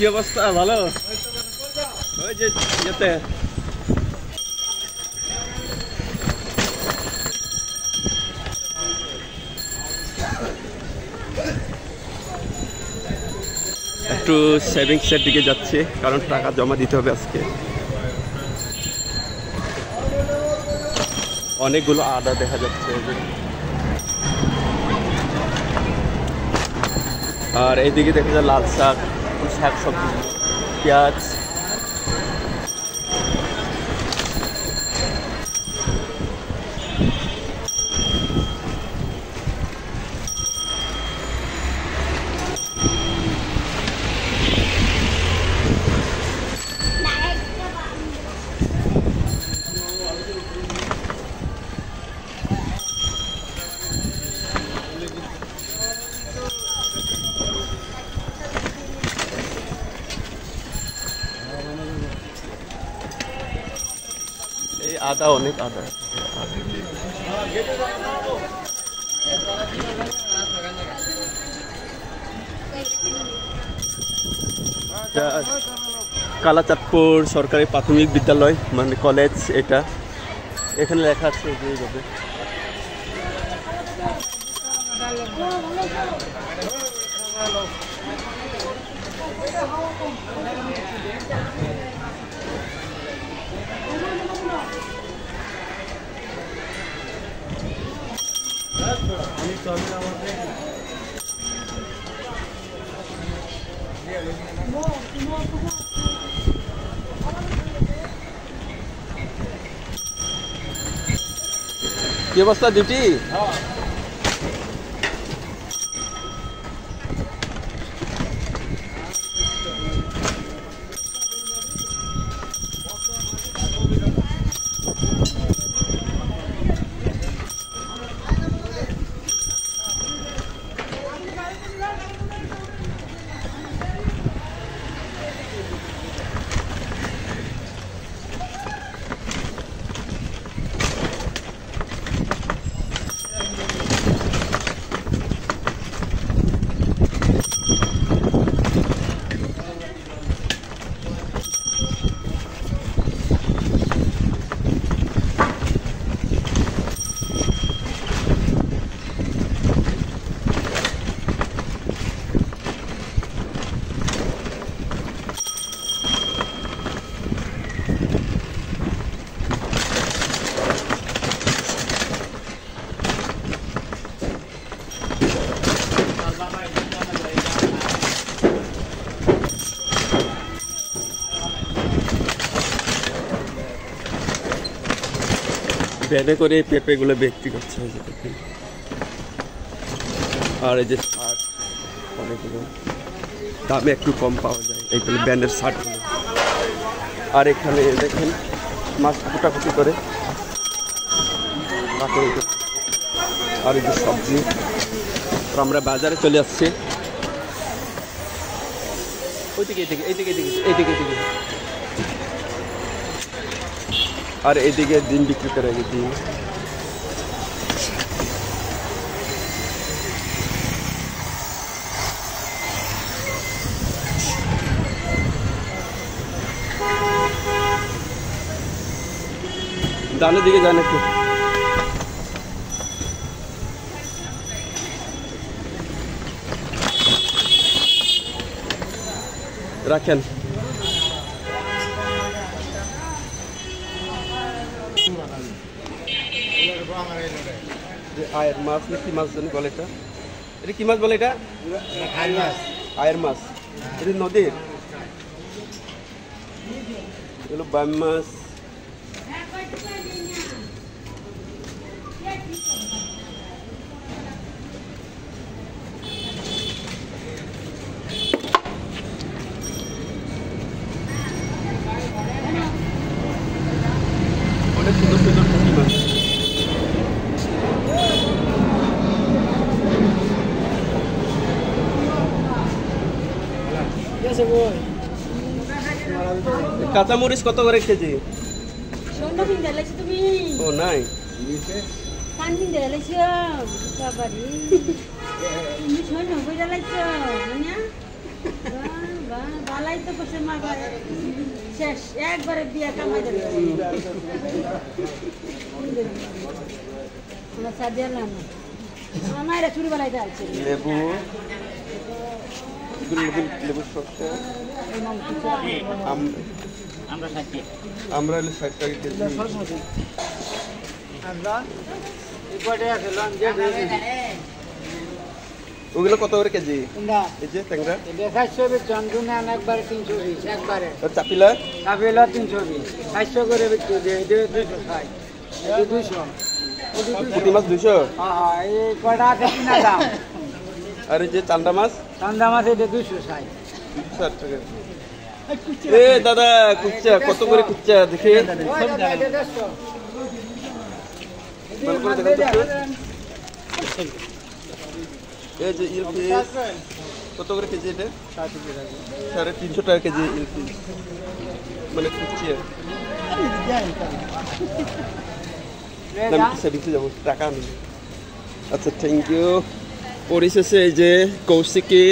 কি অবস্থা? ভালো? ওই যে যেতে একটু সেভিংসের দিকে যাচ্ছে, কারণ টাকা জমা দিতে হবে আজকে। অনেকগুলো আদা দেখা যাচ্ছে, আর এইদিকে দেখা যায় লাল শাক, শাক সবজি, পেঁয়াজ। এই আদা, অনেক আদা। কালাচাঁদপুর সরকারি প্রাথমিক বিদ্যালয়, মানে কলেজ। এটা এখানে লেখা আছে যে এইভাবে। কি অবস্থা ডিউটি? ভ্যানে করে পেঁপেগুলো বিক্রি করছে। আর এই যে শার্ট, অনেকগুলো দামে একটু কম পাওয়া যায় এইগুলো ব্র্যান্ডের শার্টগুলো। আর এখানে দেখেন মাছ কুটাকুটি করে, আর এই যে সবজি। আমরা বাজারে চলে আসছি। ওইদিকে এইদিকে এইদিকে এইদিকে এইদিকে এইদিকে আর এদিকে ডিম বিক্রি করে গেছি। ডানের দিকে যান একটু। রাখেন। আয়ের মাছ না কি মাছ জানি বলে এটা? এটা কি মাছ বলে এটা? আয়ের মাছ। এটা নদীর, এগুলো বাম মাছ। অনেক সুন্দর সুন্দর পুঁটি মাছ। কাঁচামরিচ কত করে কেজি? ও নাই, ভালাই তো বসে মা শেষ একবারে বিয়া কামাই দেবে আমরা সাদিয়া না আমার চুরি বানাইতে আছে লেবু লেবু সরষে আমরা 60 টাকা কেজি ওগুলো কত করে কেজি এই যে ট্যাংরা একবারে 320 একবারে চাপিলা চাপিলা 320 400 করে বিক্রি দিয়ে 260 পুঁটি মাছ 200 হ্যাঁ এই কয়টা আছে কিনা দাম আর এই যে চান্দা মাছ এটা 260 260 টাকা এ দাদা কুচ্চা কত করে কুচ্চা দেখে ভালো করে দেখুন এই যে ইলফিশ কত করে কেজি এটা 350 টাকা কেজি ইলফিশ মানে কুচ্চা আমি কিসে দিতে যাবো টাকা নেই আচ্ছা থ্যাংক ইউ পরিশেষে এই যে কৌশিকী